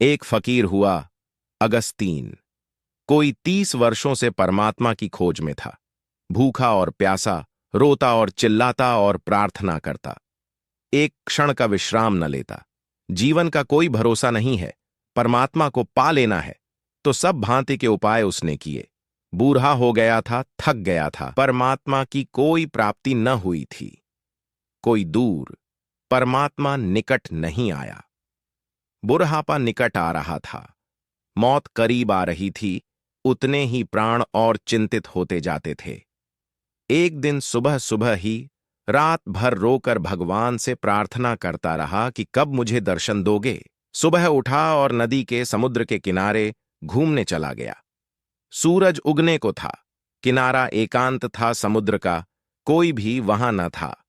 एक फकीर हुआ, अगस्तीन। कोई 30 वर्षों से परमात्मा की खोज में था। भूखा और प्यासा, रोता और चिल्लाता और प्रार्थना करता। एक क्षण का विश्राम न लेता। जीवन का कोई भरोसा नहीं है, परमात्मा को पा लेना है तो सब भांति के उपाय उसने किए। बूढ़ा हो गया था, थक गया था, परमात्मा की कोई प्राप्ति न हुई थी। कोई दूर, परमात्मा निकट नहीं आया। बुढ़ापा निकट आ रहा था, मौत करीब आ रही थी, उतने ही प्राण और चिंतित होते जाते थे। एक दिन सुबह सुबह ही रात भर रोकर भगवान से प्रार्थना करता रहा कि कब मुझे दर्शन दोगे। सुबह उठा और नदी के समुद्र के किनारे घूमने चला गया। सूरज उगने को था, किनारा एकांत था समुद्र का, कोई भी वहां न था।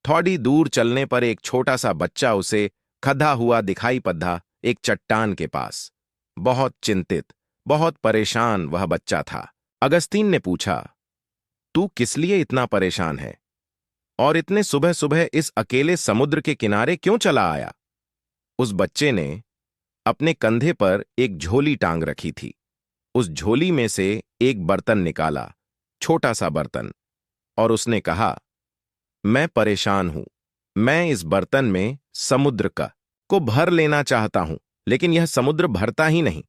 थोड़ी दूर चलने पर एक छोटा सा बच्चा उसे खदा हुआ दिखाई पड़ा, एक चट्टान के पास। बहुत चिंतित, बहुत परेशान वह बच्चा था। अगस्तीन ने पूछा, तू किस लिए इतना परेशान है और इतने सुबह सुबह इस अकेले समुद्र के किनारे क्यों चला आया? उस बच्चे ने अपने कंधे पर एक झोली टांग रखी थी। उस झोली में से एक बर्तन निकाला, छोटा सा बर्तन, और उसने कहा, मैं परेशान हूं। मैं इस बर्तन में समुद्र को भर लेना चाहता हूं, लेकिन यह समुद्र भरता ही नहीं।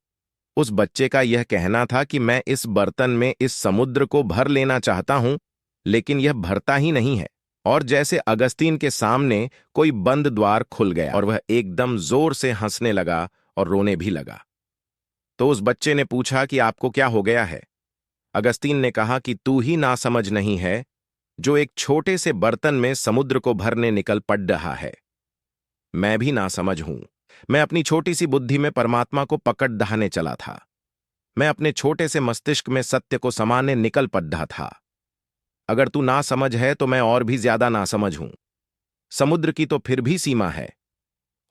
उस बच्चे का यह कहना था कि मैं इस बर्तन में इस समुद्र को भर लेना चाहता हूं, लेकिन यह भरता ही नहीं है। और जैसे अगस्तीन के सामने कोई बंद द्वार खुल गया और वह एकदम जोर से हंसने लगा और रोने भी लगा। तो उस बच्चे ने पूछा कि आपको क्या हो गया है? अगस्तीन ने कहा कि तू ही नासमझ नहीं है जो एक छोटे से बर्तन में समुद्र को भरने निकल पड़ रहा है। मैं भी नासमझ हूं। मैं अपनी छोटी सी बुद्धि में परमात्मा को पकड़ दहाने चला था। मैं अपने छोटे से मस्तिष्क में सत्य को समाने निकल पड़ा था। अगर तू नासमझ है तो मैं और भी ज्यादा नासमझ हूं। समुद्र की तो फिर भी सीमा है,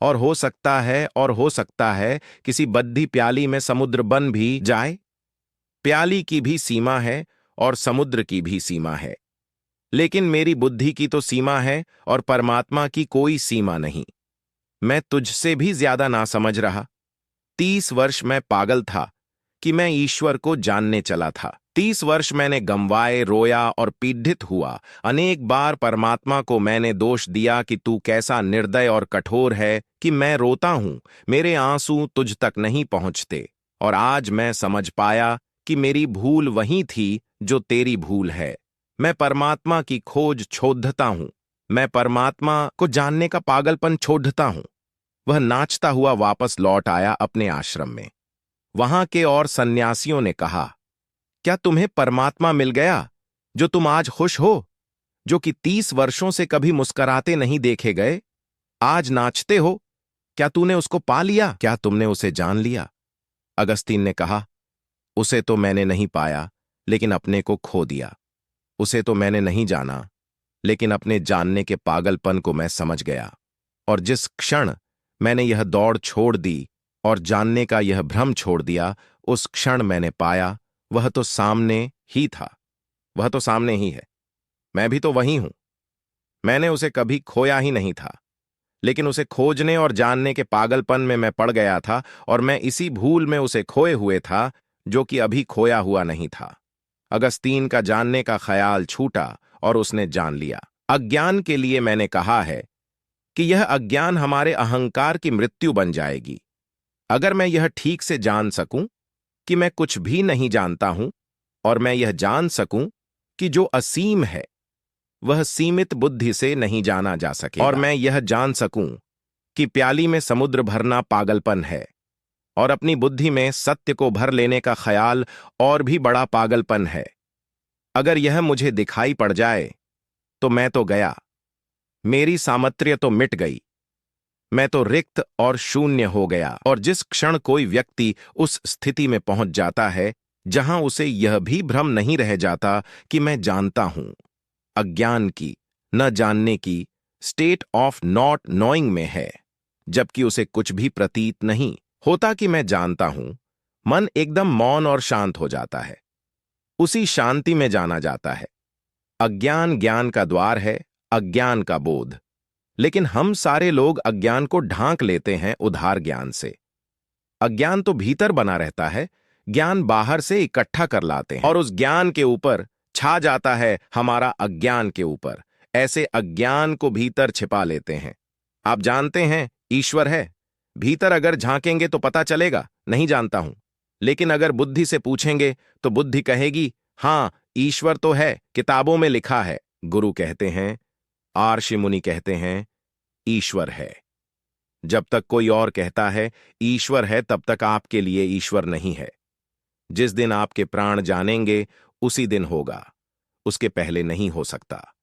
और हो सकता है किसी बद्धी प्याली में समुद्र बन भी जाए। प्याली की भी सीमा है और समुद्र की भी सीमा है, लेकिन मेरी बुद्धि की तो सीमा है और परमात्मा की कोई सीमा नहीं। मैं तुझसे भी ज्यादा नासमझ रहा। 30 वर्ष मैं पागल था कि मैं ईश्वर को जानने चला था। 30 वर्ष मैंने गंवाए, रोया और पीड़ित हुआ। अनेक बार परमात्मा को मैंने दोष दिया कि तू कैसा निर्दय और कठोर है कि मैं रोता हूं, मेरे आंसू तुझ तक नहीं पहुंचते। और आज मैं समझ पाया कि मेरी भूल वही थी जो तेरी भूल है। मैं परमात्मा की खोज छोड़ता हूं। मैं परमात्मा को जानने का पागलपन छोड़ता हूं। वह नाचता हुआ वापस लौट आया अपने आश्रम में। वहां के और सन्यासियों ने कहा, क्या तुम्हें परमात्मा मिल गया जो तुम आज खुश हो? जो कि 30 वर्षों से कभी मुस्कुराते नहीं देखे गए, आज नाचते हो? क्या तूने उसको पा लिया? क्या तुमने उसे जान लिया? अगस्तीन ने कहा, उसे तो मैंने नहीं पाया, लेकिन अपने को खो दिया। उसे तो मैंने नहीं जाना, लेकिन अपने जानने के पागलपन को मैं समझ गया। और जिस क्षण मैंने यह दौड़ छोड़ दी और जानने का यह भ्रम छोड़ दिया, उस क्षण मैंने पाया वह तो सामने ही था। वह तो सामने ही है। मैं भी तो वही हूं। मैंने उसे कभी खोया ही नहीं था, लेकिन उसे खोजने और जानने के पागलपन में मैं पड़ गया था, और मैं इसी भूल में उसे खोए हुए था जो कि अभी खोया हुआ नहीं था। अगस्तीन का जानने का ख्याल छूटा और उसने जान लिया। अज्ञान के लिए मैंने कहा है कि यह अज्ञान हमारे अहंकार की मृत्यु बन जाएगी। अगर मैं यह ठीक से जान सकूं कि मैं कुछ भी नहीं जानता हूं, और मैं यह जान सकूं कि जो असीम है वह सीमित बुद्धि से नहीं जाना जा सकेगा, और मैं यह जान सकूं कि प्याली में समुद्र भरना पागलपन है और अपनी बुद्धि में सत्य को भर लेने का ख्याल और भी बड़ा पागलपन है। अगर यह मुझे दिखाई पड़ जाए तो मैं तो गया। मेरी सामर्थ्य तो मिट गई। मैं तो रिक्त और शून्य हो गया। और जिस क्षण कोई व्यक्ति उस स्थिति में पहुंच जाता है जहां उसे यह भी भ्रम नहीं रह जाता कि मैं जानता हूं, अज्ञान की, न जानने की स्टेट ऑफ नॉट नोइंग में है, जबकि उसे कुछ भी प्रतीत नहीं होता कि मैं जानता हूं, मन एकदम मौन और शांत हो जाता है। उसी शांति में जाना जाता है। अज्ञान ज्ञान का द्वार है, अज्ञान का बोध। लेकिन हम सारे लोग अज्ञान को ढांक लेते हैं उधार ज्ञान से। अज्ञान तो भीतर बना रहता है, ज्ञान बाहर से इकट्ठा कर लाते हैं और उस ज्ञान के ऊपर छा जाता है हमारा अज्ञान के ऊपर। ऐसे अज्ञान को भीतर छिपा लेते हैं। आप जानते हैं ईश्वर है, भीतर अगर झांकेंगे तो पता चलेगा नहीं जानता हूं, लेकिन अगर बुद्धि से पूछेंगे तो बुद्धि कहेगी हां ईश्वर तो है, किताबों में लिखा है। गुरु कहते हैं, आर्षि मुनि कहते हैं, ईश्वर है। जब तक कोई और कहता है ईश्वर है, तब तक आपके लिए ईश्वर नहीं है। जिस दिन आपके प्राण जानेंगे उसी दिन होगा, उसके पहले नहीं हो सकता।